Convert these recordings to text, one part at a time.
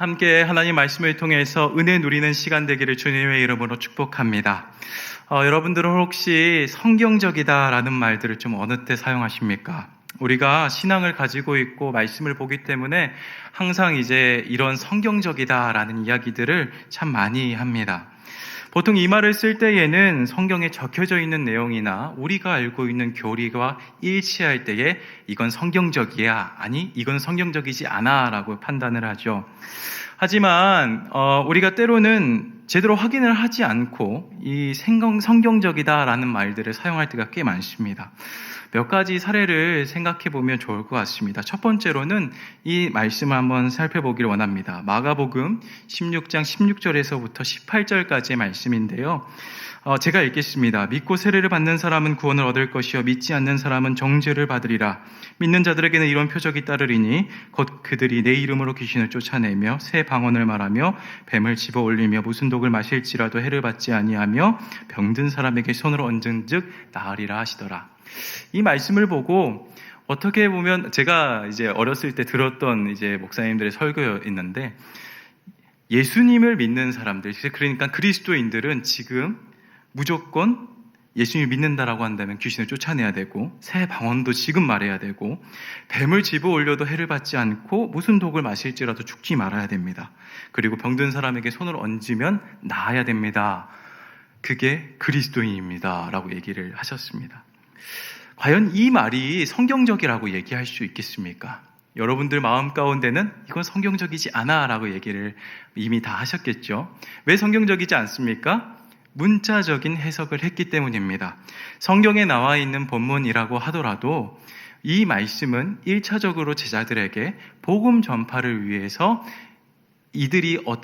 함께 하나님 말씀을 통해서 은혜 누리는 시간 되기를 주님의 이름으로 축복합니다. 여러분들은 혹시 성경적이다라는 말들을 좀 어느 때 사용하십니까? 우리가 신앙을 가지고 있고 말씀을 보기 때문에 항상 이제 이런 성경적이다라는 이야기들을 참 많이 합니다. 보통 이 말을 쓸 때에는 성경에 적혀져 있는 내용이나 우리가 알고 있는 교리와 일치할 때에 이건 성경적이야, 아니 이건 성경적이지 않아 라고 판단을 하죠. 하지만 우리가 때로는 제대로 확인을 하지 않고 이 성경적이다라는 말들을 사용할 때가 꽤 많습니다. 몇 가지 사례를 생각해 보면 좋을 것 같습니다. 첫 번째로는 이 말씀을 한번 살펴보기를 원합니다. 마가복음 16장 16절에서부터 18절까지의 말씀인데요. 제가 읽겠습니다. 믿고 세례를 받는 사람은 구원을 얻을 것이요 믿지 않는 사람은 정죄를 받으리라. 믿는 자들에게는 이런 표적이 따르리니 곧 그들이 내 이름으로 귀신을 쫓아내며 새 방언을 말하며 뱀을 집어 올리며 무슨 독을 마실지라도 해를 받지 아니하며 병든 사람에게 손을 얹은 즉 나으리라 하시더라. 이 말씀을 보고 어떻게 보면 제가 이제 어렸을 때 들었던 이제 목사님들의 설교였는데, 예수님을 믿는 사람들, 그러니까 그리스도인들은 지금 무조건 예수님을 믿는다라고 한다면 귀신을 쫓아내야 되고, 새 방언도 지금 말해야 되고, 뱀을 집어 올려도 해를 받지 않고 무슨 독을 마실지라도 죽지 말아야 됩니다. 그리고 병든 사람에게 손을 얹으면 나아야 됩니다. 그게 그리스도인입니다 라고 얘기를 하셨습니다. 과연 이 말이 성경적이라고 얘기할 수 있겠습니까? 여러분들 마음 가운데는 이건 성경적이지 않아 라고 얘기를 이미 다 하셨겠죠. 왜 성경적이지 않습니까? 문자적인 해석을 했기 때문입니다. 성경에 나와 있는 본문이라고 하더라도 이 말씀은 1차적으로 제자들에게 복음 전파를 위해서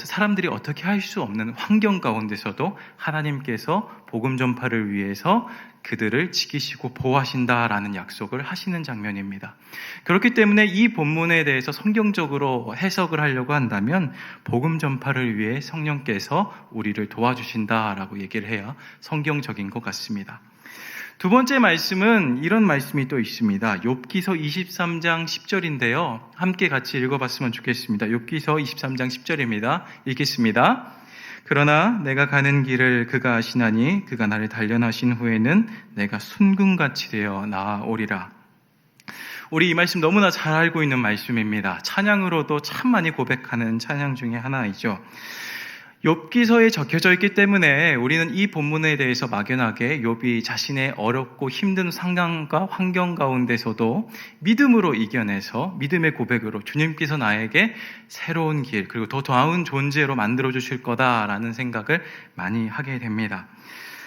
사람들이 어떻게 할 수 없는 환경 가운데서도 하나님께서 복음 전파를 위해서 그들을 지키시고 보호하신다라는 약속을 하시는 장면입니다. 그렇기 때문에 이 본문에 대해서 성경적으로 해석을 하려고 한다면 복음 전파를 위해 성령께서 우리를 도와주신다라고 얘기를 해야 성경적인 것 같습니다. 두 번째 말씀은 이런 말씀이 또 있습니다. 욥기서 23장 10절인데요. 함께 같이 읽어봤으면 좋겠습니다. 욥기서 23장 10절입니다. 읽겠습니다. 그러나 내가 가는 길을 그가 아시나니 그가 나를 단련하신 후에는 내가 순금같이 되어 나아오리라. 우리 이 말씀 너무나 잘 알고 있는 말씀입니다. 찬양으로도 참 많이 고백하는 찬양 중에 하나이죠. 욥기서에 적혀져 있기 때문에 우리는 이 본문에 대해서 막연하게 욥이 자신의 어렵고 힘든 상황과 환경 가운데서도 믿음으로 이겨내서 믿음의 고백으로 주님께서 나에게 새로운 길 그리고 더 나은 존재로 만들어 주실 거다라는 생각을 많이 하게 됩니다.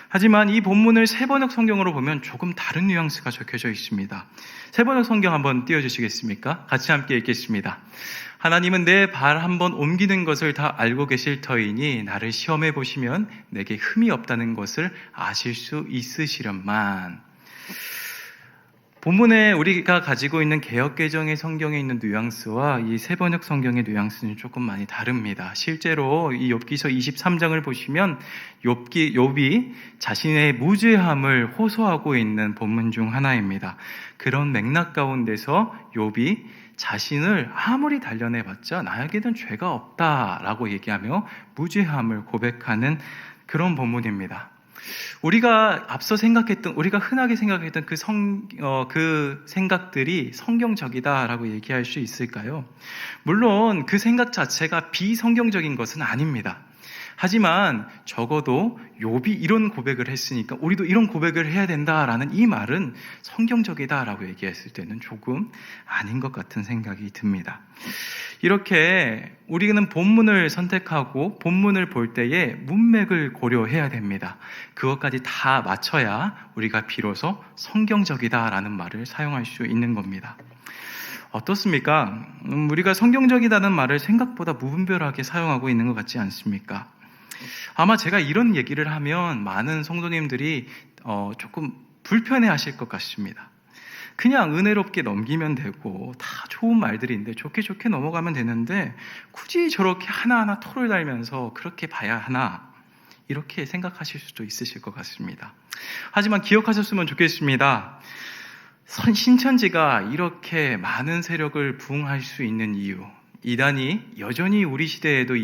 하지만 이 본문을 세번역 성경으로 보면 조금 다른 뉘앙스가 적혀져 있습니다. 세번역 성경 한번 띄워주시겠습니까? 같이 함께 읽겠습니다. 하나님은 내 발 한번 옮기는 것을 다 알고 계실 터이니 나를 시험해 보시면 내게 흠이 없다는 것을 아실 수 있으시련만. 본문에 우리가 가지고 있는 개역개정의 성경에 있는 뉘앙스와 이 세번역 성경의 뉘앙스는 조금 많이 다릅니다. 실제로 이 욥기서 23장을 보시면 욥이 자신의 무죄함을 호소하고 있는 본문 중 하나입니다. 그런 맥락 가운데서 욥이 자신을 아무리 단련해봤자 나에게는 죄가 없다라고 얘기하며 무죄함을 고백하는 그런 본문입니다. 우리가 앞서 우리가 흔하게 생각했던 그 생각들이 성경적이다라고 얘기할 수 있을까요? 물론 그 생각 자체가 비성경적인 것은 아닙니다. 하지만 적어도 욥이 이런 고백을 했으니까 우리도 이런 고백을 해야 된다라는 이 말은 성경적이다라고 얘기했을 때는 조금 아닌 것 같은 생각이 듭니다. 이렇게 우리는 본문을 선택하고 본문을 볼 때에 문맥을 고려해야 됩니다. 그것까지 다 맞춰야 우리가 비로소 성경적이다라는 말을 사용할 수 있는 겁니다. 어떻습니까? 우리가 성경적이다는 말을 생각보다 무분별하게 사용하고 있는 것 같지 않습니까? 아마 제가 이런 얘기를 하면 많은 성도님들이 조금 불편해하실 것 같습니다. 그냥 은혜롭게 넘기면 되고 다 좋은 말들인데 좋게 넘어가면 되는데 굳이 저렇게 하나하나 토를 달면서 그렇게 봐야 하나, 이렇게 생각하실 수도 있으실 것 같습니다. 하지만 기억하셨으면 좋겠습니다. 신천지가 이렇게 많은 세력을 부응할 수 있는 이유, 이단이 여전히 우리 시대에도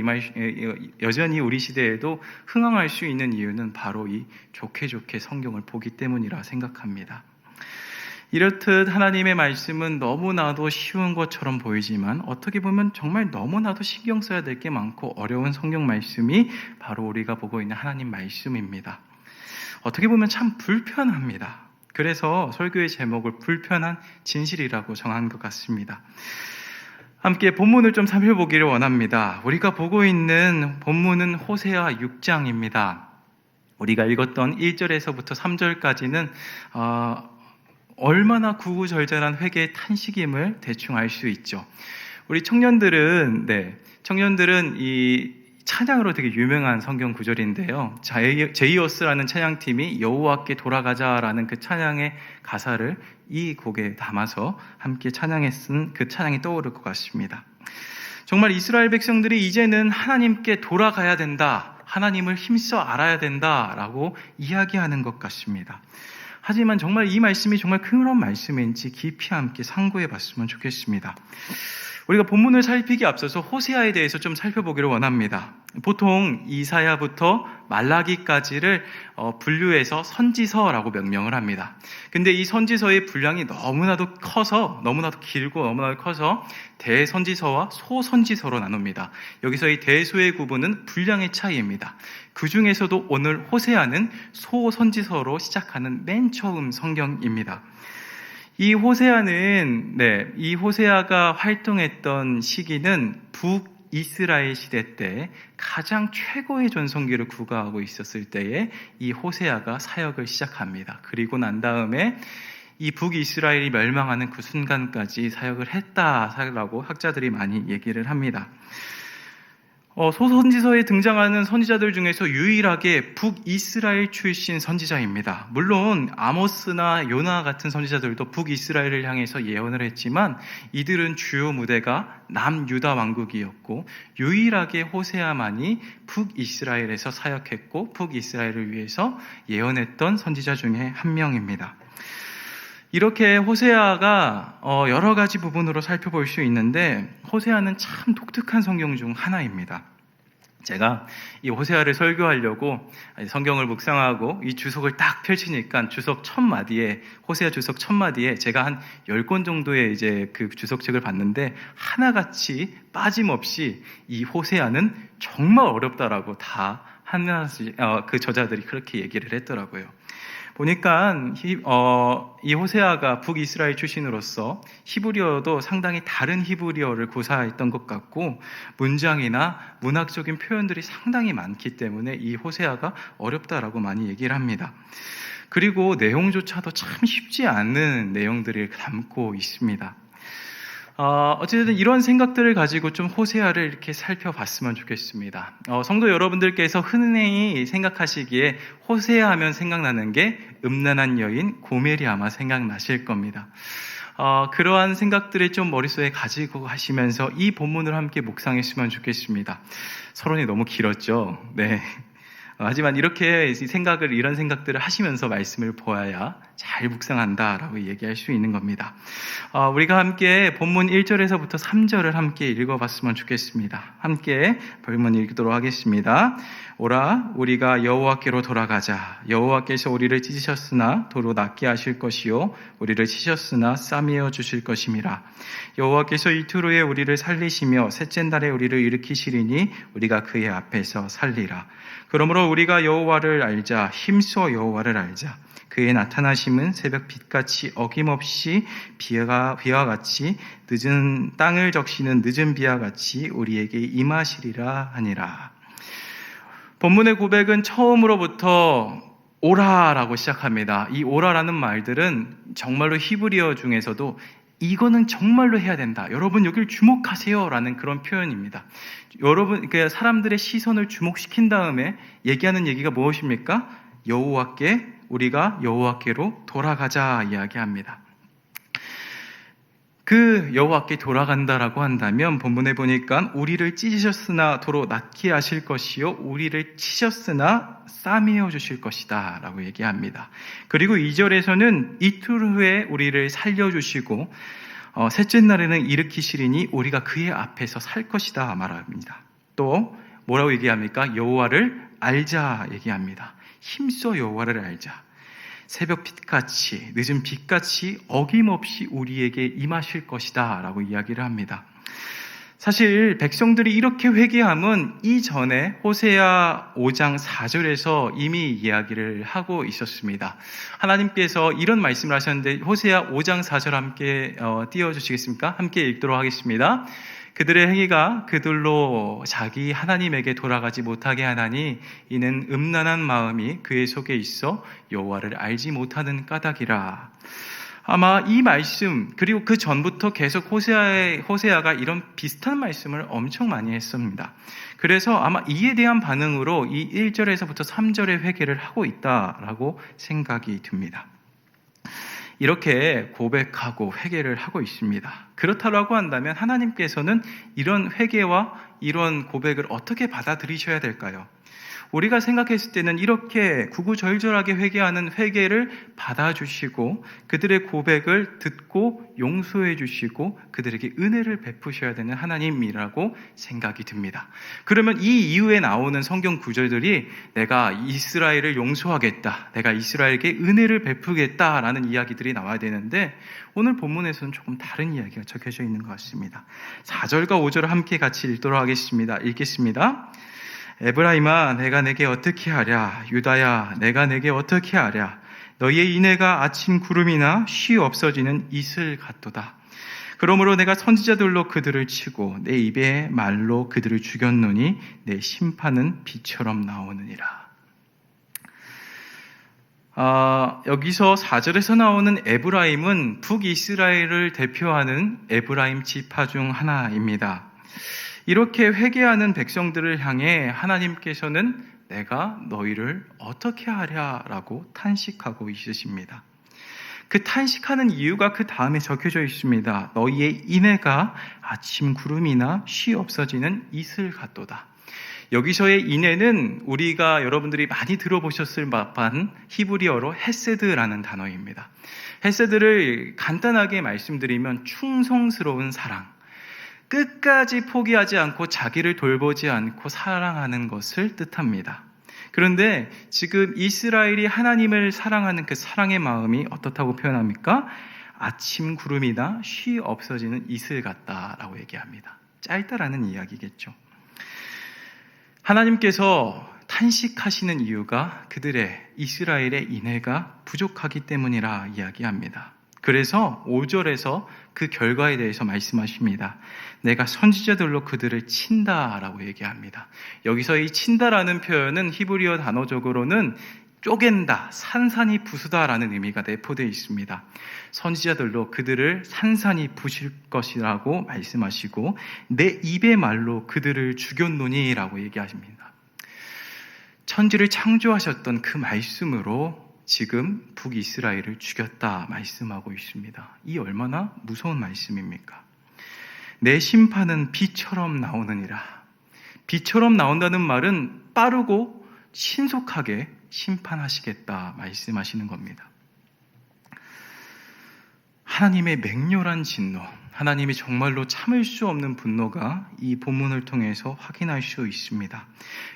흥황할 수 있는 이유는 바로 이 좋게 성경을 보기 때문이라 생각합니다. 이렇듯 하나님의 말씀은 너무나도 쉬운 것처럼 보이지만 어떻게 보면 정말 너무나도 신경 써야 될 게 많고 어려운 성경 말씀이 바로 우리가 보고 있는 하나님 말씀입니다. 어떻게 보면 참 불편합니다. 그래서 설교의 제목을 불편한 진실이라고 정한 것 같습니다. 함께 본문을 좀 살펴보기를 원합니다. 우리가 보고 있는 본문은 호세아 6장입니다. 우리가 읽었던 1절에서부터 3절까지는 얼마나 구구절절한 회개의 탄식임을 대충 알 수 있죠. 우리 청년들은 이 찬양으로 되게 유명한 성경 구절인데요. 제이어스라는 찬양팀이 여호와께 돌아가자라는 그 찬양의 가사를 이 곡에 담아서 함께 찬양에 쓴 그 찬양이 떠오를 것 같습니다. 정말 이스라엘 백성들이 이제는 하나님께 돌아가야 된다, 하나님을 힘써 알아야 된다라고 이야기하는 것 같습니다. 하지만 정말 이 말씀이 정말 그런 말씀인지 깊이 함께 상고해 봤으면 좋겠습니다. 우리가 본문을 살피기 앞서서 호세아에 대해서 좀 살펴보기를 원합니다. 보통 이사야부터 말라기까지를 분류해서 선지서라고 명명을 합니다. 근데 이 선지서의 분량이 너무나도 길고 너무나도 커서 대선지서와 소선지서로 나눕니다. 여기서 이 대소의 구분은 분량의 차이입니다. 그 중에서도 오늘 호세아는 소선지서로 시작하는 맨 처음 성경입니다. 이 호세아가 활동했던 시기는 북이스라엘 시대 때 가장 최고의 전성기를 구가하고 있었을 때에 이 호세아가 사역을 시작합니다. 그리고 난 다음에 이 북이스라엘이 멸망하는 그 순간까지 사역을 했다라고 학자들이 많이 얘기를 합니다. 소선지서에 등장하는 선지자들 중에서 유일하게 북이스라엘 출신 선지자입니다. 물론 아모스나 요나 같은 선지자들도 북이스라엘을 향해서 예언을 했지만 이들은 주요 무대가 남유다 왕국이었고 유일하게 호세아만이 북이스라엘에서 사역했고 북이스라엘을 위해서 예언했던 선지자 중에 한 명입니다. 이렇게 호세아가 여러 가지 부분으로 살펴볼 수 있는데 호세아는 참 독특한 성경 중 하나입니다. 제가 이 호세아를 설교하려고 성경을 묵상하고 이 주석을 딱 펼치니까 호세아 주석 첫 마디에 제가 한 10권 정도의 이제 그 주석책을 봤는데 하나같이 빠짐없이 이 호세아는 정말 어렵다라고 다 하나씩 그 저자들이 그렇게 얘기를 했더라고요. 보니까 이 호세아가 북이스라엘 출신으로서 히브리어도 상당히 다른 히브리어를 구사했던 것 같고 문장이나 문학적인 표현들이 상당히 많기 때문에 이 호세아가 어렵다라고 많이 얘기를 합니다. 그리고 내용조차도 참 쉽지 않은 내용들을 담고 있습니다. 어쨌든 이런 생각들을 가지고 좀 호세아를 이렇게 살펴봤으면 좋겠습니다. 성도 여러분들께서 흔히 생각하시기에 호세아 하면 생각나는 게 음란한 여인 고멜이 아마 생각나실 겁니다. 그러한 생각들을 좀 머릿속에 가지고 하시면서 이 본문을 함께 묵상했으면 좋겠습니다. 서론이 너무 길었죠? 네. 하지만 이런 생각들을 하시면서 말씀을 보아야 잘 묵상한다라고 얘기할 수 있는 겁니다. 우리가 함께 본문 1절에서부터 3절을 함께 읽어봤으면 좋겠습니다. 함께 본문 읽도록 하겠습니다. 오라 우리가 여호와께로 돌아가자. 여호와께서 우리를 찢으셨으나 도로 낫게 하실 것이요 우리를 치셨으나 싸매어 주실 것임이라. 여호와께서 이틀 후에 우리를 살리시며 셋째 날에 우리를 일으키시리니 우리가 그의 앞에서 살리라. 그러므로 우리가 여호와를 알자. 힘써 여호와를 알자. 그의 나타나심은 새벽 빛같이 어김없이 비와 같이 늦은 땅을 적시는 늦은 비와 같이 우리에게 임하시리라 하니라. 본문의 고백은 처음으로부터 오라라고 시작합니다. 이 오라라는 말들은 정말로 히브리어 중에서도 이거는 정말로 해야 된다. 여러분 여길 주목하세요. 라는 그런 표현입니다. 여러분, 사람들의 시선을 주목시킨 다음에 얘기하는 얘기가 무엇입니까? 우리가 여호와께로 돌아가자 이야기합니다. 그 여호와께 돌아간다라고 한다면 본문에 보니까 우리를 찢으셨으나 도로 낫게 하실 것이요 우리를 치셨으나 싸매어 주실 것이다 라고 얘기합니다. 그리고 2절에서는 이틀 후에 우리를 살려주시고 셋째 날에는 일으키시리니 우리가 그의 앞에서 살 것이다 말합니다. 또 뭐라고 얘기합니까? 여호와를 알자 얘기합니다. 힘써 여호와를 알자. 새벽 빛같이 늦은 빛같이 어김없이 우리에게 임하실 것이다 라고 이야기를 합니다. 사실 백성들이 이렇게 회개함은 이전에 호세아 5장 4절에서 이미 이야기를 하고 있었습니다. 하나님께서 이런 말씀을 하셨는데 호세아 5장 4절 함께 띄워주시겠습니까? 함께 읽도록 하겠습니다. 그들의 행위가 그들로 자기 하나님에게 돌아가지 못하게 하나니 이는 음란한 마음이 그의 속에 있어 여호와를 알지 못하는 까닭이라. 아마 이 말씀 그리고 그 전부터 계속 호세아가 이런 비슷한 말씀을 엄청 많이 했습니다. 그래서 아마 이에 대한 반응으로 이 1절에서부터 3절의 회개를 하고 있다라고 생각이 듭니다. 이렇게 고백하고 회개를 하고 있습니다. 그렇다고 한다면 하나님께서는 이런 회개와 이런 고백을 어떻게 받아들이셔야 될까요? 우리가 생각했을 때는 이렇게 구구절절하게 회개하는 회개를 받아주시고 그들의 고백을 듣고 용서해 주시고 그들에게 은혜를 베푸셔야 되는 하나님이라고 생각이 듭니다. 그러면 이 이후에 나오는 성경 구절들이 내가 이스라엘을 용서하겠다, 내가 이스라엘에게 은혜를 베푸겠다라는 이야기들이 나와야 되는데 오늘 본문에서는 조금 다른 이야기가 적혀져 있는 것 같습니다. 4절과 5절을 함께 같이 읽도록 하겠습니다. 읽겠습니다. 에브라임아 내가 내게 어떻게 하랴. 유다야 내가 내게 어떻게 하랴. 너희의 인애가 아침 구름이나 쉬 없어지는 이슬 같도다. 그러므로 내가 선지자들로 그들을 치고 내 입의 말로 그들을 죽였노니 내 심판은 비처럼 나오느니라. 여기서 4절에서 나오는 에브라임은 북이스라엘을 대표하는 에브라임 지파 중 하나입니다. 이렇게 회개하는 백성들을 향해 하나님께서는 내가 너희를 어떻게 하랴라고 탄식하고 있으십니다. 그 탄식하는 이유가 그 다음에 적혀져 있습니다. 너희의 인애가 아침 구름이나 쉬 없어지는 이슬 같도다. 여기서의 인애는 우리가 여러분들이 많이 들어보셨을 법한 히브리어로 헤세드라는 단어입니다. 헤세드를 간단하게 말씀드리면 충성스러운 사랑, 끝까지 포기하지 않고 자기를 돌보지 않고 사랑하는 것을 뜻합니다. 그런데 지금 이스라엘이 하나님을 사랑하는 그 사랑의 마음이 어떻다고 표현합니까? 아침 구름이나 쉬 없어지는 이슬 같다라고 얘기합니다. 짧다라는 이야기겠죠. 하나님께서 탄식하시는 이유가 그들의 이스라엘의 인애가 부족하기 때문이라 이야기합니다. 그래서 5절에서 그 결과에 대해서 말씀하십니다. 내가 선지자들로 그들을 친다라고 얘기합니다. 여기서 이 친다라는 표현은 히브리어 단어적으로는 쪼갠다, 산산이 부수다라는 의미가 내포되어 있습니다. 선지자들로 그들을 산산이 부실 것이라고 말씀하시고 내 입의 말로 그들을 죽였노니라고 얘기하십니다. 천지를 창조하셨던 그 말씀으로 지금 북이스라엘을 죽였다 말씀하고 있습니다. 이 얼마나 무서운 말씀입니까? 내 심판은 비처럼 나오느니라. 비처럼 나온다는 말은 빠르고 신속하게 심판하시겠다 말씀하시는 겁니다. 하나님의 맹렬한 진노, 하나님이 정말로 참을 수 없는 분노가 이 본문을 통해서 확인할 수 있습니다.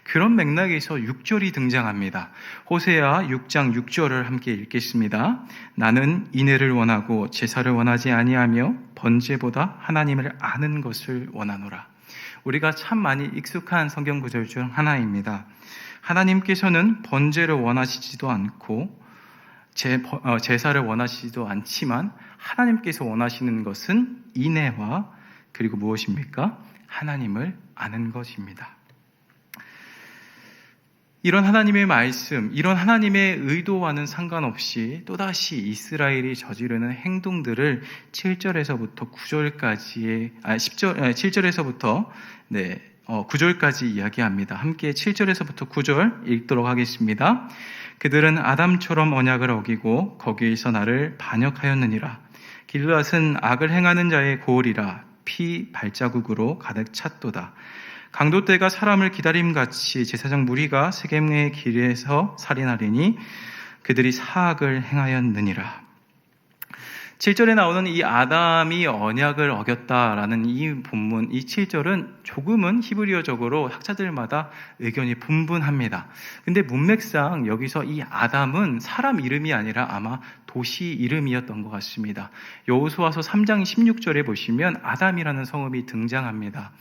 그런 맥락에서 6절이 등장합니다. 호세아 6장 6절을 함께 읽겠습니다. 나는 인애를 원하고 제사를 원하지 아니하며 번제보다 하나님을 아는 것을 원하노라. 우리가 참 많이 익숙한 성경 구절 중 하나입니다. 하나님께서는 번제를 원하시지도 않고 제사를 원하시지도 않지만 하나님께서 원하시는 것은 인애와 그리고 무엇입니까? 하나님을 아는 것입니다. 이런 하나님의 말씀, 이런 하나님의 의도와는 상관없이 또다시 이스라엘이 저지르는 행동들을 7절에서부터 9절까지 이야기합니다. 함께 7절에서부터 9절 읽도록 하겠습니다. 그들은 아담처럼 언약을 어기고 거기에서 나를 반역하였느니라. 길르앗은 악을 행하는 자의 고을이라. 피 발자국으로 가득 찼도다. 강도떼가 사람을 기다림같이 제사장 무리가 세겜의 길에서 살인하리니 그들이 사악을 행하였느니라. 7절에 나오는 이 아담이 언약을 어겼다라는 이 본문, 이 7절은 조금은 히브리어적으로 학자들마다 의견이 분분합니다. 근데 문맥상 여기서 이 아담은 사람 이름이 아니라 아마 도시 이름이었던 것 같습니다. 여호수아서 3장 16절에 보시면 아담이라는 성읍이 등장합니다.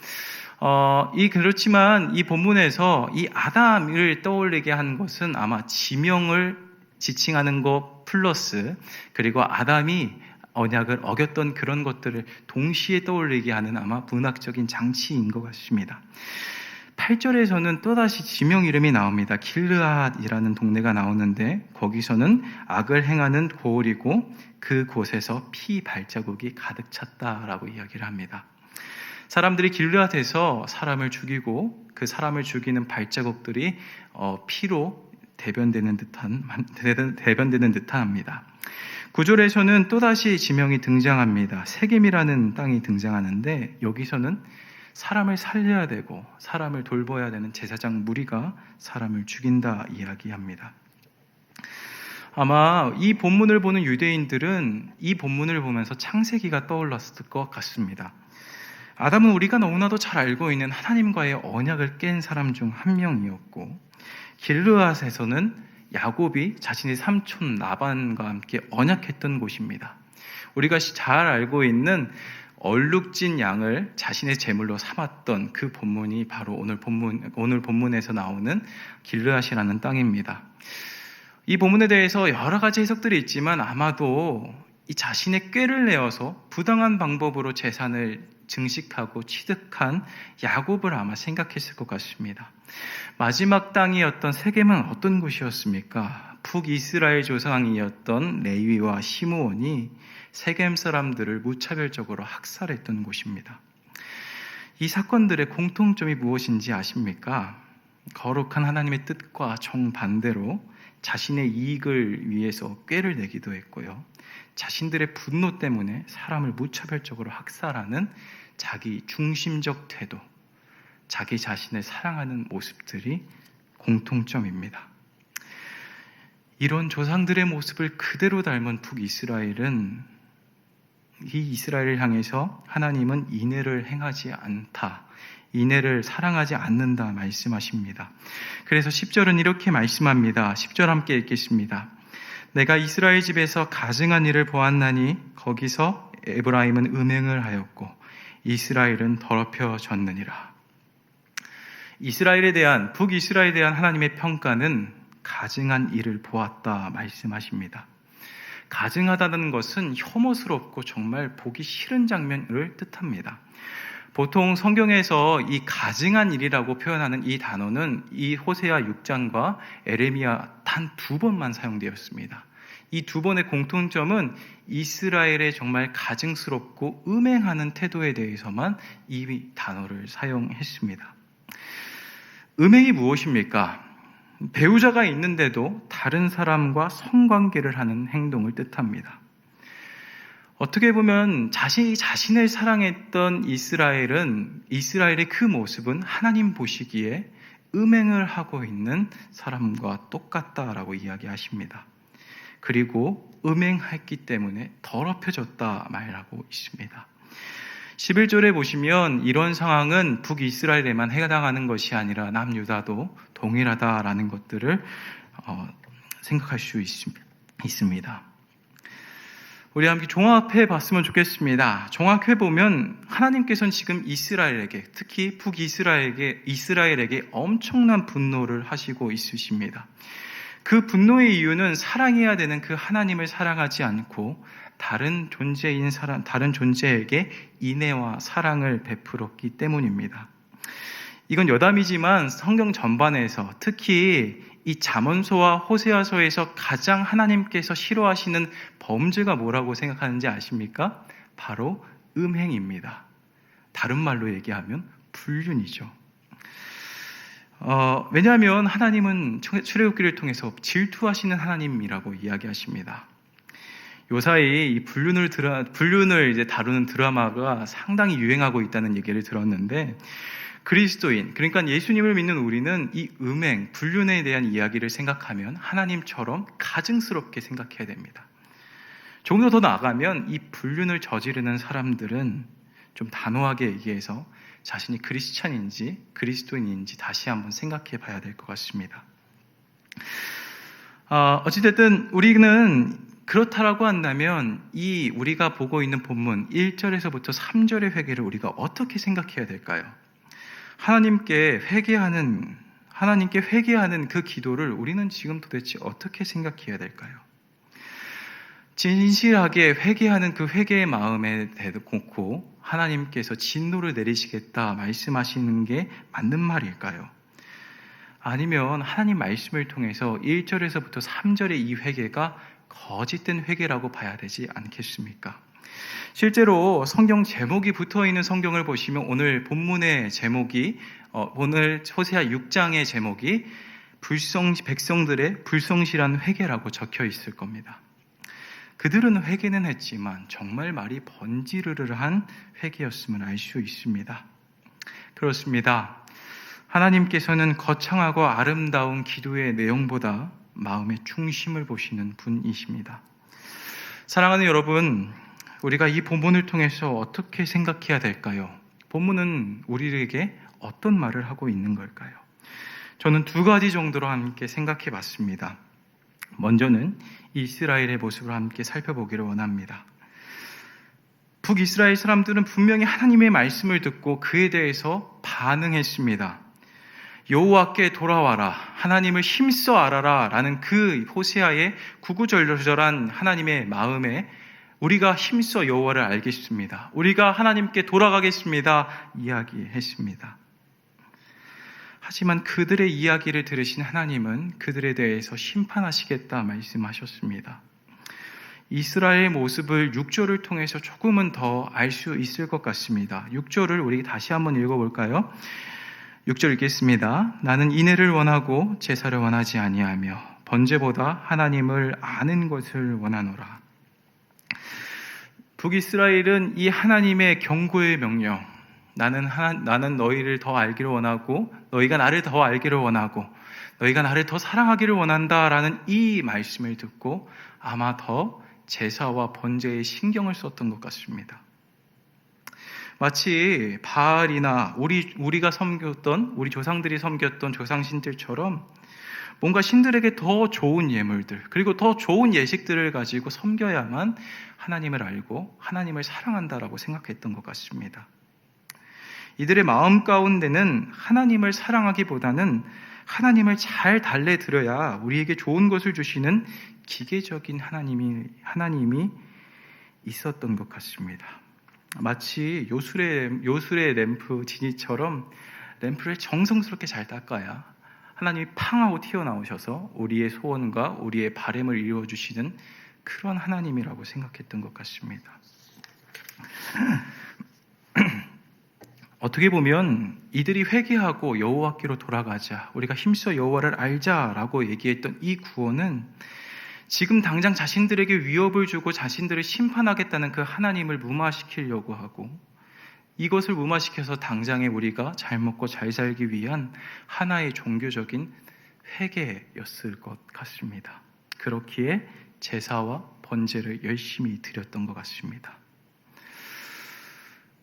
그렇지만 이 본문에서 이 아담을 떠올리게 한 것은 아마 지명을 지칭하는 것 플러스, 그리고 아담이 언약을 어겼던 그런 것들을 동시에 떠올리게 하는 아마 문학적인 장치인 것 같습니다. 8절에서는 또다시 지명 이름이 나옵니다. 길르앗이라는 동네가 나오는데 거기서는 악을 행하는 고을이고 그곳에서 피 발자국이 가득 찼다라고 이야기를 합니다. 사람들이 길르앗에서 사람을 죽이고 그 사람을 죽이는 발자국들이 피로 대변되는 듯합니다. 9절에서는 또다시 지명이 등장합니다. 세겜이라는 땅이 등장하는데 여기서는 사람을 살려야 되고 사람을 돌봐야 되는 제사장 무리가 사람을 죽인다 이야기합니다. 아마 이 본문을 보는 유대인들은 이 본문을 보면서 창세기가 떠올랐을 것 같습니다. 아담은 우리가 너무나도 잘 알고 있는 하나님과의 언약을 깬 사람 중 한 명이었고, 길르앗에서는 야곱이 자신의 삼촌 라반과 함께 언약했던 곳입니다. 우리가 잘 알고 있는 얼룩진 양을 자신의 제물로 삼았던 그 본문이 바로 오늘 본문에서 나오는 길르앗이라는 땅입니다. 이 본문에 대해서 여러 가지 해석들이 있지만 아마도 이 자신의 꾀를 내어서 부당한 방법으로 재산을 증식하고 취득한 야곱을 아마 생각했을 것 같습니다. 마지막 땅이었던 세겜은 어떤 곳이었습니까? 북이스라엘 조상이었던 레위와 시므온이 세겜 사람들을 무차별적으로 학살했던 곳입니다. 이 사건들의 공통점이 무엇인지 아십니까? 거룩한 하나님의 뜻과 정반대로 자신의 이익을 위해서 꾀를 내기도 했고요. 자신들의 분노 때문에 사람을 무차별적으로 학살하는 자기 중심적 태도, 자기 자신을 사랑하는 모습들이 공통점입니다. 이런 조상들의 모습을 그대로 닮은 북이스라엘은 이 이스라엘을 향해서 하나님은 인애를 행하지 않다, 인애를 사랑하지 않는다 말씀하십니다. 그래서 10절은 이렇게 말씀합니다. 10절 함께 읽겠습니다. 내가 이스라엘 집에서 가증한 일을 보았나니 거기서 에브라임은 음행을 하였고 이스라엘은 더럽혀졌느니라. 북이스라엘에 대한 하나님의 평가는 가증한 일을 보았다 말씀하십니다. 가증하다는 것은 혐오스럽고 정말 보기 싫은 장면을 뜻합니다. 보통 성경에서 이 가증한 일이라고 표현하는 이 단어는 이 호세아 6장과 에레미야 단 2번만 사용되었습니다. 이 2번의 공통점은 이스라엘의 정말 가증스럽고 음행하는 태도에 대해서만 이 단어를 사용했습니다. 음행이 무엇입니까? 배우자가 있는데도 다른 사람과 성관계를 하는 행동을 뜻합니다. 어떻게 보면 자신을 사랑했던 이스라엘의 그 모습은 하나님 보시기에 음행을 하고 있는 사람과 똑같다라고 이야기하십니다. 그리고 음행했기 때문에 더럽혀졌다 말하고 있습니다. 11절에 보시면 이런 상황은 북이스라엘에만 해당하는 것이 아니라 남유다도 동일하다라는 것들을 생각할 수 있습니다. 우리 함께 종합해 봤으면 좋겠습니다. 종합해 보면 하나님께서는 지금 이스라엘에게, 특히 북이스라엘에게 엄청난 분노를 하시고 있으십니다. 그 분노의 이유는 사랑해야 되는 그 하나님을 사랑하지 않고 다른 존재에게 인애와 사랑을 베풀었기 때문입니다. 이건 여담이지만 성경 전반에서 특히 이 잠언서와 호세아서에서 가장 하나님께서 싫어하시는 범죄가 뭐라고 생각하는지 아십니까? 바로 음행입니다. 다른 말로 얘기하면 불륜이죠. 왜냐하면 하나님은 출애굽기를 통해서 질투하시는 하나님이라고 이야기하십니다. 요사이 이 불륜을 이제 다루는 드라마가 상당히 유행하고 있다는 얘기를 들었는데, 그리스도인, 그러니까 예수님을 믿는 우리는 이 음행, 불륜에 대한 이야기를 생각하면 하나님처럼 가증스럽게 생각해야 됩니다. 조금 더 나아가면 이 불륜을 저지르는 사람들은 좀 단호하게 얘기해서 자신이 크리스찬인지 그리스도인인지 다시 한번 생각해 봐야 될 것 같습니다. 어찌됐든 우리는 그렇다라고 한다면 이 우리가 보고 있는 본문 1절에서부터 3절의 회개를 우리가 어떻게 생각해야 될까요? 하나님께 회개하는 그 기도를 우리는 지금 도대체 어떻게 생각해야 될까요? 진실하게 회개하는 그 회개의 마음에 대놓고 하나님께서 진노를 내리시겠다 말씀하시는 게 맞는 말일까요? 아니면 하나님 말씀을 통해서 1절에서부터 3절의 이 회개가 거짓된 회개라고 봐야 되지 않겠습니까? 실제로 성경 제목이 붙어있는 성경을 보시면 오늘 본문의 제목이 오늘 호세아 6장의 제목이 백성들의 불성실한 회개라고 적혀 있을 겁니다. 그들은 회개는 했지만 정말 말이 번지르르한 회개였음을 알 수 있습니다. 그렇습니다. 하나님께서는 거창하고 아름다운 기도의 내용보다 마음의 중심을 보시는 분이십니다. 사랑하는 여러분, 우리가 이 본문을 통해서 어떻게 생각해야 될까요? 본문은 우리에게 어떤 말을 하고 있는 걸까요? 저는 두 가지 정도로 함께 생각해 봤습니다. 먼저는 이스라엘의 모습을 함께 살펴보기를 원합니다. 북이스라엘 사람들은 분명히 하나님의 말씀을 듣고 그에 대해서 반응했습니다. 여호와께 돌아와라, 하나님을 힘써 알아라 라는 그 호세아의 구구절절한 하나님의 마음에 우리가 힘써 여호와를 알겠습니다, 우리가 하나님께 돌아가겠습니다 이야기했습니다. 하지만 그들의 이야기를 들으신 하나님은 그들에 대해서 심판하시겠다 말씀하셨습니다. 이스라엘의 모습을 6절을 통해서 조금은 더 알 수 있을 것 같습니다. 6절을 우리 다시 한번 읽어볼까요? 6절 읽겠습니다. 나는 인애를 원하고 제사를 원하지 아니하며 번제보다 하나님을 아는 것을 원하노라. 북이스라엘은 이 하나님의 경고의 명령, 나는 너희를 더 알기를 원하고 너희가 나를 더 알기를 원하고 너희가 나를 더 사랑하기를 원한다라는 이 말씀을 듣고 아마 더 제사와 번제에 신경을 썼던 것 같습니다. 마치 바알이나 우리가 섬겼던, 우리 조상들이 섬겼던 조상신들처럼 뭔가 신들에게 더 좋은 예물들, 그리고 더 좋은 예식들을 가지고 섬겨야만 하나님을 알고 하나님을 사랑한다라고 생각했던 것 같습니다. 이들의 마음 가운데는 하나님을 사랑하기보다는 하나님을 잘 달래드려야 우리에게 좋은 것을 주시는 기계적인 하나님이 있었던 것 같습니다. 마치 요술의 램프 지니처럼 램프를 정성스럽게 잘 닦아야 하나님이 팡 하고 튀어나오셔서 우리의 소원과 우리의 바램을 이루어주시는 그런 하나님이라고 생각했던 것 같습니다. 어떻게 보면 이들이 회개하고 여호와께로 돌아가자, 우리가 힘써 여호와를 알자라고 얘기했던 이 구원은 지금 당장 자신들에게 위협을 주고 자신들을 심판하겠다는 그 하나님을 무마시키려고 하고, 이것을 무마시켜서 당장에 우리가 잘 먹고 잘 살기 위한 하나의 종교적인 회개였을 것 같습니다. 그렇기에 제사와 번제를 열심히 드렸던 것 같습니다.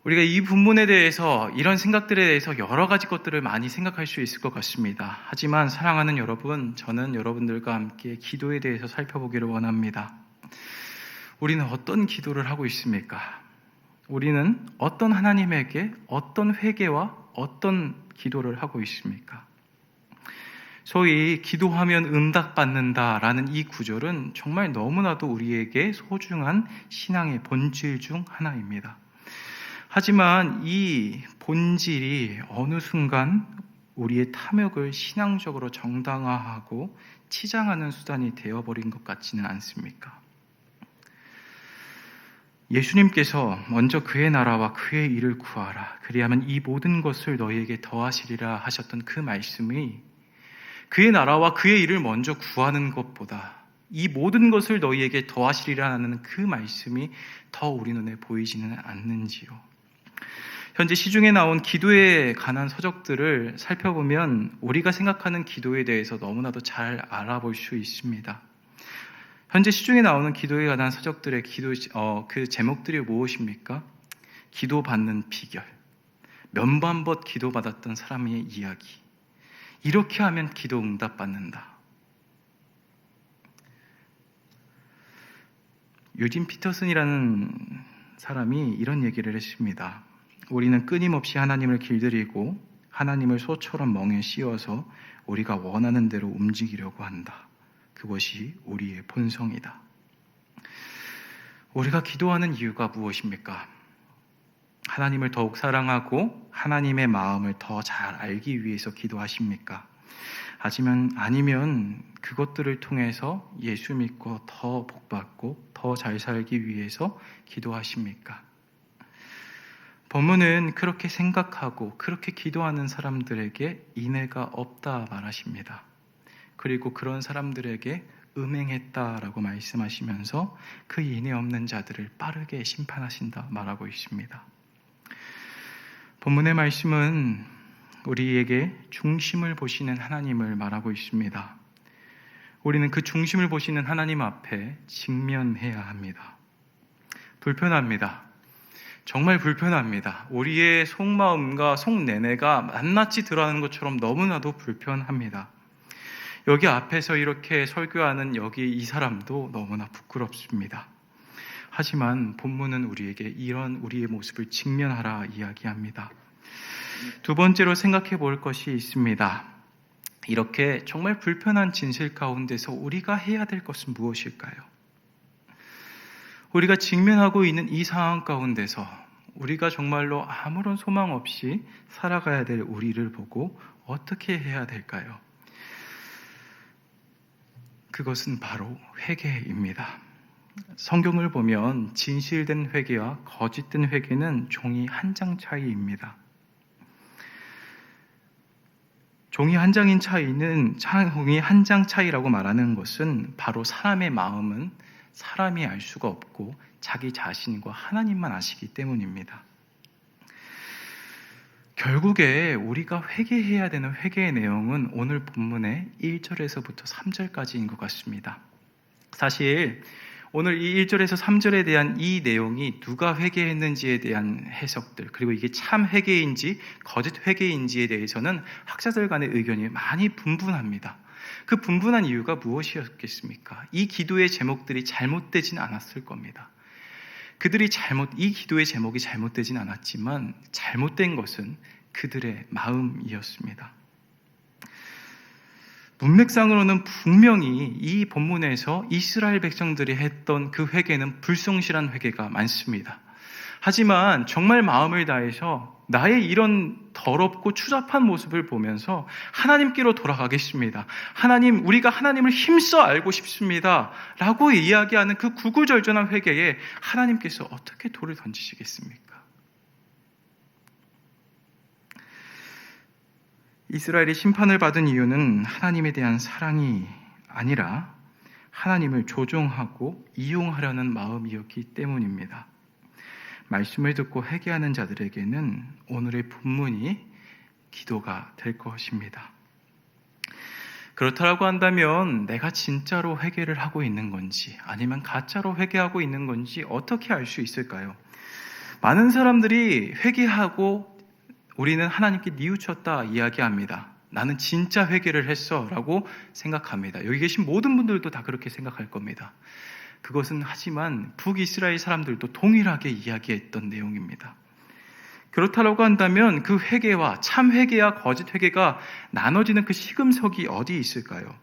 우리가 이 본문에 대해서, 이런 생각들에 대해서 여러 가지 것들을 많이 생각할 수 있을 것 같습니다. 하지만 사랑하는 여러분, 저는 여러분들과 함께 기도에 대해서 살펴보기를 원합니다. 우리는 어떤 기도를 하고 있습니까? 우리는 어떤 하나님에게 어떤 회개와 어떤 기도를 하고 있습니까? 소위 기도하면 응답받는다라는 이 구절은 정말 너무나도 우리에게 소중한 신앙의 본질 중 하나입니다. 하지만 이 본질이 어느 순간 우리의 탐욕을 신앙적으로 정당화하고 치장하는 수단이 되어버린 것 같지는 않습니까? 예수님께서 먼저 그의 나라와 그의 일을 구하라, 그리하면 이 모든 것을 너희에게 더하시리라 하셨던 그 말씀이, 그의 나라와 그의 일을 먼저 구하는 것보다 이 모든 것을 너희에게 더하시리라는 그 말씀이 더 우리 눈에 보이지는 않는지요? 현재 시중에 나온 기도에 관한 서적들을 살펴보면 우리가 생각하는 기도에 대해서 너무나도 잘 알아볼 수 있습니다. 현재 시중에 나오는 기도에 관한 서적들의 그 제목들이 무엇입니까? 기도받는 비결, 면반벗 기도받았던 사람의 이야기. 이렇게 하면 기도 응답받는다. 유진 피터슨이라는 사람이 이런 얘기를 했습니다. 우리는 끊임없이 하나님을 길들이고 하나님을 소처럼 멍에 씌워서 우리가 원하는 대로 움직이려고 한다. 그것이 우리의 본성이다. 우리가 기도하는 이유가 무엇입니까? 하나님을 더욱 사랑하고 하나님의 마음을 더 잘 알기 위해서 기도하십니까? 아니면 그것들을 통해서 예수 믿고 더 복받고 더 잘 살기 위해서 기도하십니까? 본문은 그렇게 생각하고 그렇게 기도하는 사람들에게 인애가 없다 말하십니다. 그리고 그런 사람들에게 음행했다라고 말씀하시면서 그 인애 없는 자들을 빠르게 심판하신다 말하고 있습니다. 본문의 말씀은 우리에게 중심을 보시는 하나님을 말하고 있습니다. 우리는 그 중심을 보시는 하나님 앞에 직면해야 합니다. 불편합니다. 정말 불편합니다. 우리의 속마음과 속내내가 낱낱이 드러나는 것처럼 너무나도 불편합니다. 여기 앞에서 이렇게 설교하는 여기 이 사람도 너무나 부끄럽습니다. 하지만 본문은 우리에게 이런 우리의 모습을 직면하라 이야기합니다. 두 번째로 생각해 볼 것이 있습니다. 이렇게 정말 불편한 진실 가운데서 우리가 해야 될 것은 무엇일까요? 우리가 직면하고 있는 이 상황 가운데서 우리가 정말로 아무런 소망 없이 살아가야 될 우리를 보고 어떻게 해야 될까요? 그것은 바로 회개입니다. 성경을 보면 진실된 회개와 거짓된 회개는 종이 한 장 차이입니다. 종이 한 장 차이라고 말하는 것은 바로 사람의 마음은 사람이 알 수가 없고 자기 자신과 하나님만 아시기 때문입니다. 결국에 우리가 회개해야 되는 회개의 내용은 오늘 본문의 1절에서부터 3절까지인 것 같습니다. 사실 오늘 이 1절에서 3절에 대한 이 내용이 누가 회개했는지에 대한 해석들, 그리고 이게 참 회개인지 거짓 회개인지에 대해서는 학자들 간의 의견이 많이 분분합니다. 그 분분한 이유가 무엇이었겠습니까? 이 기도의 제목들이 잘못되진 않았을 겁니다. 이 기도의 제목이 잘못되진 않았지만 잘못된 것은 그들의 마음이었습니다. 문맥상으로는 분명히 이 본문에서 이스라엘 백성들이 했던 그 회개는 불성실한 회개가 많습니다. 하지만 정말 마음을 다해서 나의 이런 더럽고 추잡한 모습을 보면서 하나님께로 돌아가겠습니다. 하나님, 우리가 하나님을 힘써 알고 싶습니다. 라고 이야기하는 그 구구절절한 회개에 하나님께서 어떻게 돌을 던지시겠습니까? 이스라엘이 심판을 받은 이유는 하나님에 대한 사랑이 아니라 하나님을 조종하고 이용하려는 마음이었기 때문입니다. 말씀을 듣고 회개하는 자들에게는 오늘의 본문이 기도가 될 것입니다. 그렇다고 한다면 내가 진짜로 회개를 하고 있는 건지 아니면 가짜로 회개하고 있는 건지 어떻게 알 수 있을까요? 많은 사람들이 회개하고 우리는 하나님께 뉘우쳤다 이야기합니다. 나는 진짜 회개를 했어 라고 생각합니다. 여기 계신 모든 분들도 다 그렇게 생각할 겁니다. 그것은 하지만 북이스라엘 사람들도 동일하게 이야기했던 내용입니다. 그렇다고 한다면 그 회개와 참 회개와 거짓 회개가 나눠지는 그 시금석이 어디 있을까요?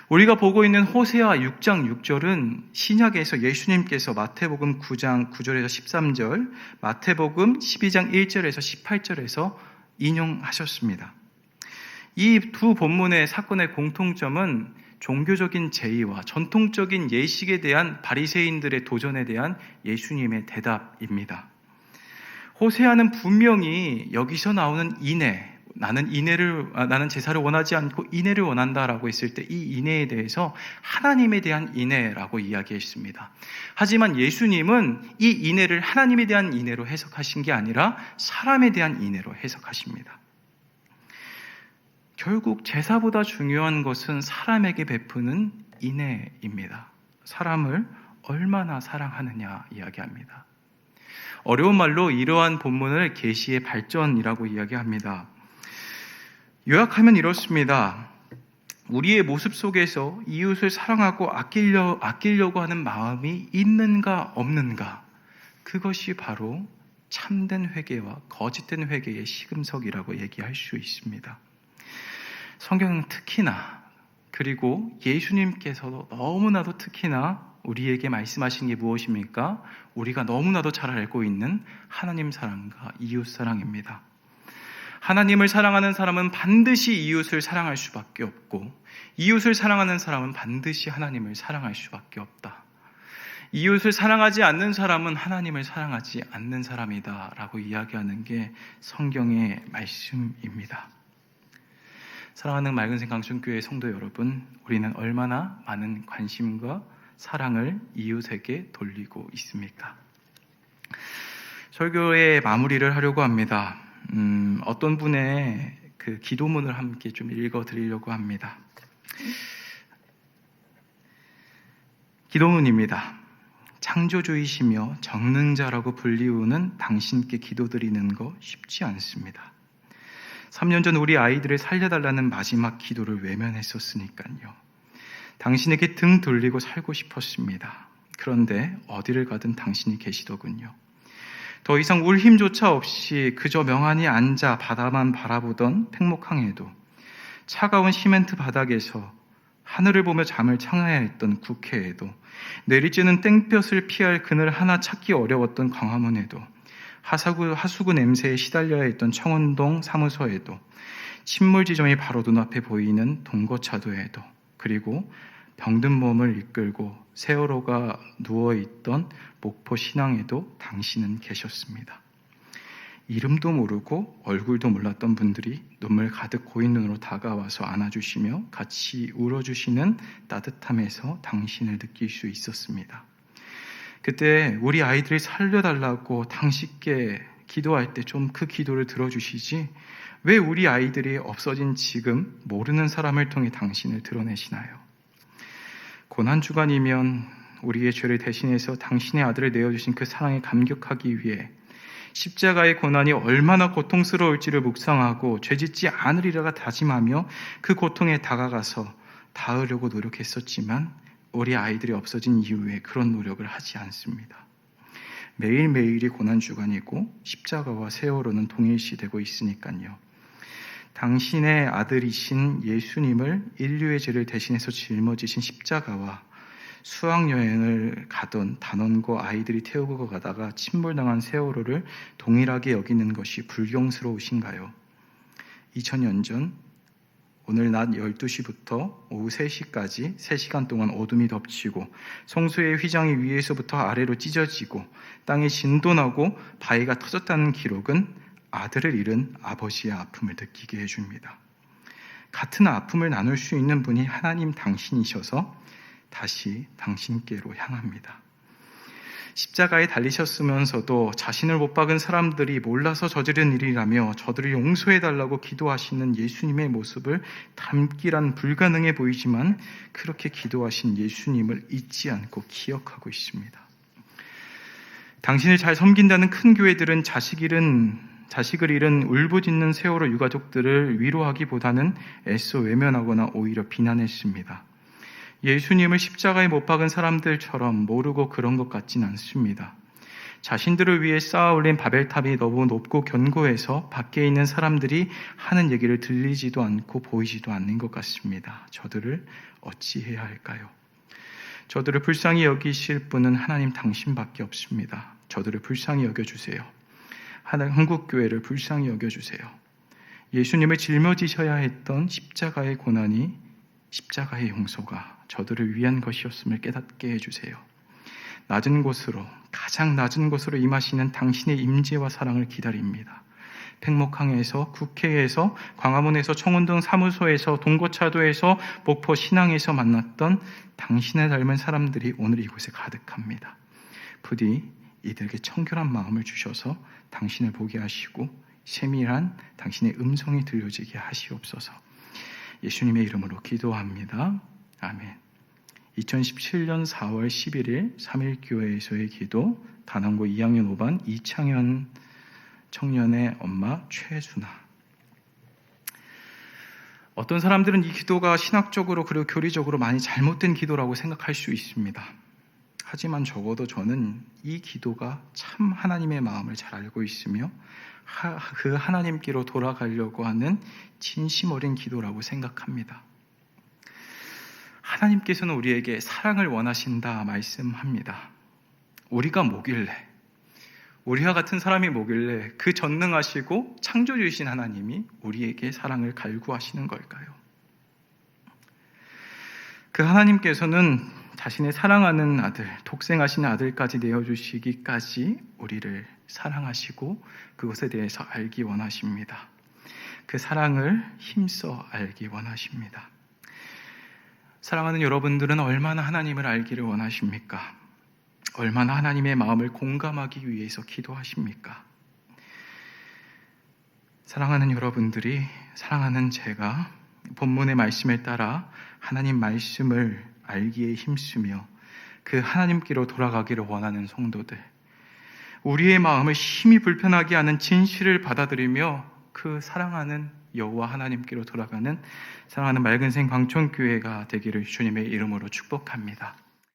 우리가 보고 있는 호세아 6장 6절은 신약에서 예수님께서 마태복음 9장 9절에서 13절, 마태복음 12장 1절에서 18절에서 인용하셨습니다. 이 두 본문의 사건의 공통점은 종교적인 제의와 전통적인 예식에 대한 바리새인들의 도전에 대한 예수님의 대답입니다. 호세아는 분명히 여기서 나오는 인애, 나는 제사를 원하지 않고 인애를 원한다라고 했을 때 이 인애에 대해서 하나님에 대한 인애라고 이야기했습니다. 하지만 예수님은 이 인애를 하나님에 대한 인애로 해석하신 게 아니라 사람에 대한 인애로 해석하십니다. 결국 제사보다 중요한 것은 사람에게 베푸는 인애입니다. 사람을 얼마나 사랑하느냐 이야기합니다. 어려운 말로 이러한 본문을 계시의 발전이라고 이야기합니다. 요약하면 이렇습니다. 우리의 모습 속에서 이웃을 사랑하고 아끼려고 하는 마음이 있는가 없는가, 그것이 바로 참된 회개와 거짓된 회개의 시금석이라고 얘기할 수 있습니다. 성경은 특히나, 그리고 예수님께서도 너무나도 특히나 우리에게 말씀하신 게 무엇입니까? 우리가 너무나도 잘 알고 있는 하나님 사랑과 이웃 사랑입니다. 하나님을 사랑하는 사람은 반드시 이웃을 사랑할 수밖에 없고, 이웃을 사랑하는 사람은 반드시 하나님을 사랑할 수밖에 없다. 이웃을 사랑하지 않는 사람은 하나님을 사랑하지 않는 사람이다 라고 이야기하는 게 성경의 말씀입니다. 사랑하는 맑은생 강촌교회 성도 여러분, 우리는 얼마나 많은 관심과 사랑을 이웃에게 돌리고 있습니까? 설교의 마무리를 하려고 합니다. 어떤 분의 그 기도문을 함께 좀 읽어드리려고 합니다. 기도문입니다. 창조주이시며 정능자라고 불리우는 당신께 기도드리는 거 쉽지 않습니다. 3년 전 우리 아이들을 살려달라는 마지막 기도를 외면했었으니까요. 당신에게 등 돌리고 살고 싶었습니다. 그런데 어디를 가든 당신이 계시더군요. 더 이상 울 힘조차 없이 그저 멍하니 앉아 바다만 바라보던 팽목항에도, 차가운 시멘트 바닥에서 하늘을 보며 잠을 청해야 했던 국회에도, 내리쬐는 땡볕을 피할 그늘 하나 찾기 어려웠던 광화문에도, 하수구 냄새에 시달려야 했던 청운동 사무소에도, 침몰 지점이 바로 눈앞에 보이는 동거차도에도, 그리고 병든 몸을 이끌고 세월호가 누워있던 목포 신항에도 당신은 계셨습니다. 이름도 모르고 얼굴도 몰랐던 분들이 눈물 가득 고인 눈으로 다가와서 안아주시며 같이 울어주시는 따뜻함에서 당신을 느낄 수 있었습니다. 그때 우리 아이들을 살려달라고 당신께 기도할 때 좀 그 기도를 들어주시지, 왜 우리 아이들이 없어진 지금 모르는 사람을 통해 당신을 드러내시나요? 고난주간이면 우리의 죄를 대신해서 당신의 아들을 내어주신 그 사랑에 감격하기 위해 십자가의 고난이 얼마나 고통스러울지를 묵상하고 죄짓지 않으리라가 다짐하며 그 고통에 다가가서 닿으려고 노력했었지만, 우리 아이들이 없어진 이후에 그런 노력을 하지 않습니다. 매일매일이 고난주간이고 십자가와 세월호는 동일시되고 있으니까요. 당신의 아들이신 예수님을 인류의 죄를 대신해서 짊어지신 십자가와 수학여행을 가던 단원고 아이들이 태우고 가다가 침몰당한 세월호를 동일하게 여기는 것이 불경스러우신가요? 2000년 전 오늘 낮 12시부터 오후 3시까지 3시간 동안 어둠이 덮치고 성수의 휘장이 위에서부터 아래로 찢어지고 땅에 진동나고 바위가 터졌다는 기록은 아들을 잃은 아버지의 아픔을 느끼게 해줍니다. 같은 아픔을 나눌 수 있는 분이 하나님 당신이셔서 다시 당신께로 향합니다. 십자가에 달리셨으면서도 자신을 못 박은 사람들이 몰라서 저지른 일이라며 저들을 용서해달라고 기도하시는 예수님의 모습을 담기란 불가능해 보이지만, 그렇게 기도하신 예수님을 잊지 않고 기억하고 있습니다. 당신을 잘 섬긴다는 큰 교회들은 자식을 잃은 울부짖는 세월호 유가족들을 위로하기보다는 애써 외면하거나 오히려 비난했습니다. 예수님을 십자가에 못 박은 사람들처럼 모르고 그런 것 같진 않습니다. 자신들을 위해 쌓아 올린 바벨탑이 너무 높고 견고해서 밖에 있는 사람들이 하는 얘기를 들리지도 않고 보이지도 않는 것 같습니다. 저들을 어찌해야 할까요? 저들을 불쌍히 여기실 분은 하나님 당신밖에 없습니다. 저들을 불쌍히 여겨주세요. 한국교회를 불쌍히 여겨주세요. 예수님을 짊어지셔야 했던 십자가의 고난이, 십자가의 용서가 저들을 위한 것이었음을 깨닫게 해주세요. 낮은 곳으로, 가장 낮은 곳으로 임하시는 당신의 임재와 사랑을 기다립니다. 팽목항에서, 국회에서, 광화문에서, 청운동 사무소에서, 동거차도에서, 목포 신항에서 만났던 당신을 닮은 사람들이 오늘 이곳에 가득합니다. 부디 이들에게 청결한 마음을 주셔서 당신을 보게 하시고 세밀한 당신의 음성이 들려지게 하시옵소서. 예수님의 이름으로 기도합니다. 아멘. 2017년 4월 11일 3일교회에서의 기도, 단원고 2학년 5반 이창현 청년의 엄마 최순아. 어떤 사람들은 이 기도가 신학적으로 그리고 교리적으로 많이 잘못된 기도라고 생각할 수 있습니다. 하지만 적어도 저는 이 기도가 참 하나님의 마음을 잘 알고 있으며 그 하나님께로 돌아가려고 하는 진심 어린 기도라고 생각합니다. 하나님께서는 우리에게 사랑을 원하신다 말씀합니다. 우리가 뭐길래, 우리와 같은 사람이 뭐길래 그 전능하시고 창조주이신 하나님이 우리에게 사랑을 갈구하시는 걸까요? 그 하나님께서는 자신의 사랑하는 아들, 독생하신 아들까지 내어주시기까지 우리를 사랑하시고 그것에 대해서 알기 원하십니다. 그 사랑을 힘써 알기 원하십니다. 사랑하는 여러분들은 얼마나 하나님을 알기를 원하십니까? 얼마나 하나님의 마음을 공감하기 위해서 기도하십니까? 사랑하는 여러분들이, 사랑하는 제가 본문의 말씀에 따라 하나님 말씀을 알기에 힘쓰며 그 하나님께로 돌아가기를 원하는 성도들, 우리의 마음을 심히 불편하게 하는 진실을 받아들이며 그 사랑하는 여호와 하나님께로 돌아가는 사랑하는 맑은생 광천교회가 되기를 주님의 이름으로 축복합니다.